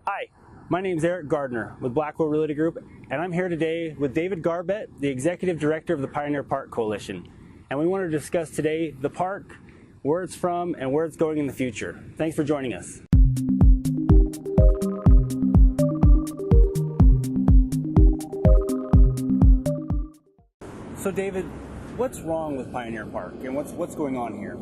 Hi, my name is Eric Gardiner with Blackwell Realty Group, and I'm here today with David Garbett, the Executive Director of the Pioneer Park Coalition. And we want to discuss today the park, where it's from, and where it's going in the future. Thanks for joining us. So David, what's wrong with Pioneer Park, and what's going on here?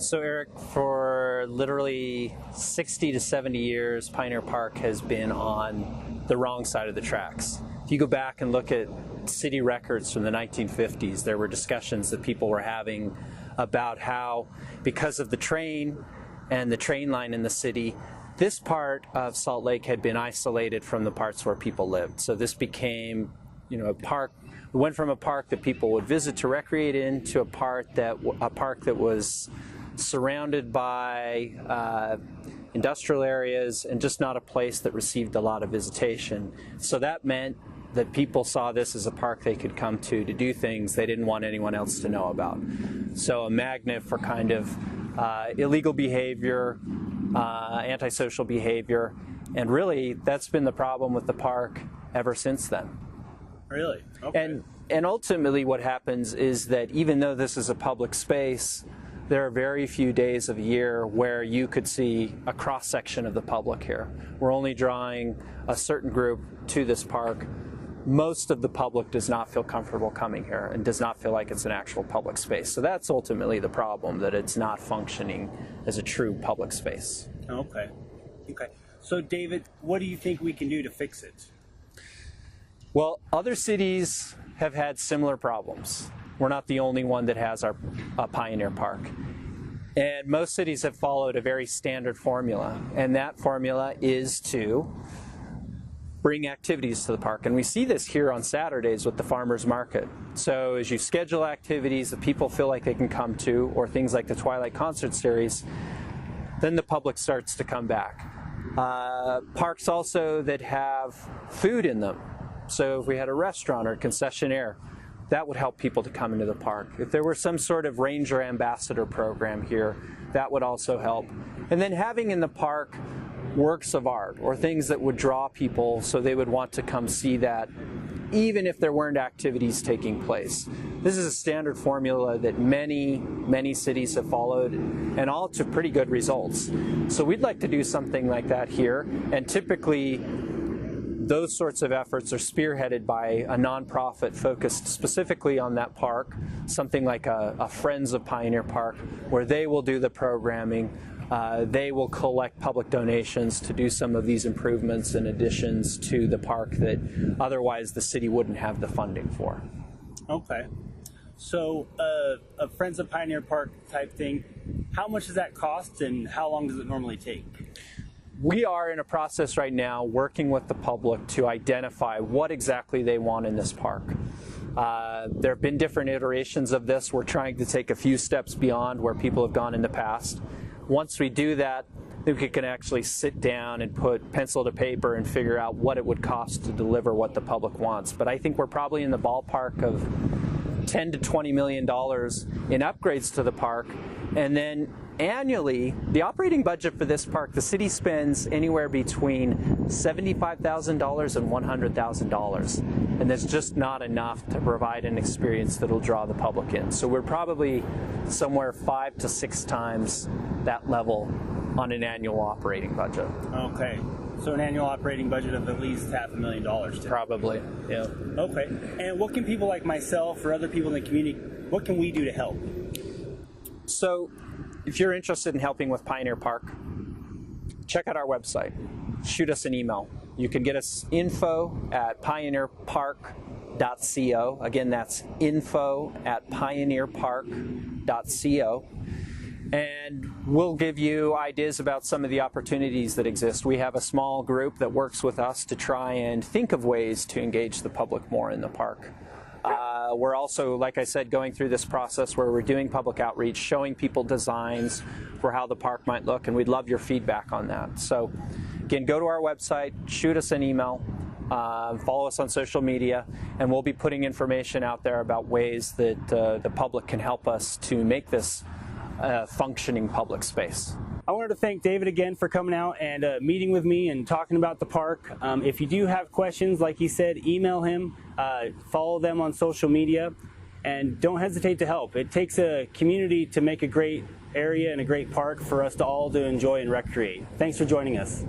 So Eric, for literally 60 to 70 years, Pioneer Park has been on the wrong side of the tracks. If you go back and look at city records from the 1950s, there were discussions that people were having about how, because of the train and the train line in the city, this part of Salt Lake had been isolated from the parts where people lived. So this became, a park. We went from a park that people would visit to recreate in to a park that was surrounded by industrial areas and just not a place that received a lot of visitation. So that meant that people saw this as a park they could come to do things they didn't want anyone else to know about. So a magnet for kind of illegal behavior, antisocial behavior, and really that's been the problem with the park ever since then. Really? Okay. And ultimately what happens is that even though this is a public space, there are very few days of the year where you could see a cross-section of the public here. We're only drawing a certain group to this park. Most of the public does not feel comfortable coming here and does not feel like it's an actual public space. So that's ultimately the problem, that it's not functioning as a true public space. Okay. So David, what do you think we can do to fix it? Well, other cities have had similar problems. We're not the only one that has our Pioneer Park. And most cities have followed a very standard formula, and that formula is to bring activities to the park. And we see this here on Saturdays with the farmers market. So as you schedule activities that people feel like they can come to, or things like the Twilight Concert Series, then the public starts to come back. Parks also that have food in them. So if we had a restaurant or a concessionaire, that would help people to come into the park. If there were some sort of ranger ambassador program here, that would also help. And then having in the park works of art or things that would draw people so they would want to come see that, even if there weren't activities taking place. This is a standard formula that many cities have followed, and all to pretty good results. So we'd like to do something like that here, and typically those sorts of efforts are spearheaded by a nonprofit focused specifically on that park, something like a Friends of Pioneer Park, where they will do the programming. They will collect public donations to do some of these improvements and additions to the park that otherwise the city wouldn't have the funding for. Okay. So a Friends of Pioneer Park type thing, how much does that cost and how long does it normally take? We are in a process right now working with the public to identify what exactly they want in this park. There have been different iterations of this. We're trying to take a few steps beyond where people have gone in the past. Once we do that, then we can actually sit down and put pencil to paper and figure out what it would cost to deliver what the public wants. But I think we're probably in the ballpark of $10 to $20 million in upgrades to the park. And then annually, the operating budget for this park, the city spends anywhere between $75,000 and $100,000. And that's just not enough to provide an experience that'll draw the public in. So we're probably somewhere 5 to 6 times that level on an annual operating budget. Okay. So an annual operating budget of at least $500,000. Probably, yeah. Okay. And what can people like myself or other people in the community, what can we do to help? So if you're interested in helping with Pioneer Park, check out our website. Shoot us an email. You can get us info@pioneerpark.co. Again, that's info@pioneerpark.co. And we'll give you ideas about some of the opportunities that exist. We have a small group that works with us to try and think of ways to engage the public more in the park. We're also, like I said, going through this process where we're doing public outreach, showing people designs for how the park might look, and we'd love your feedback on that. So again, go to our website, shoot us an email, follow us on social media, and we'll be putting information out there about ways that the public can help us to make this functioning public space. I wanted to thank David again for coming out and meeting with me and talking about the park. If you do have questions, like he said, email him, follow them on social media, and don't hesitate to help. It takes a community to make a great area and a great park for us to all to enjoy and recreate. Thanks for joining us.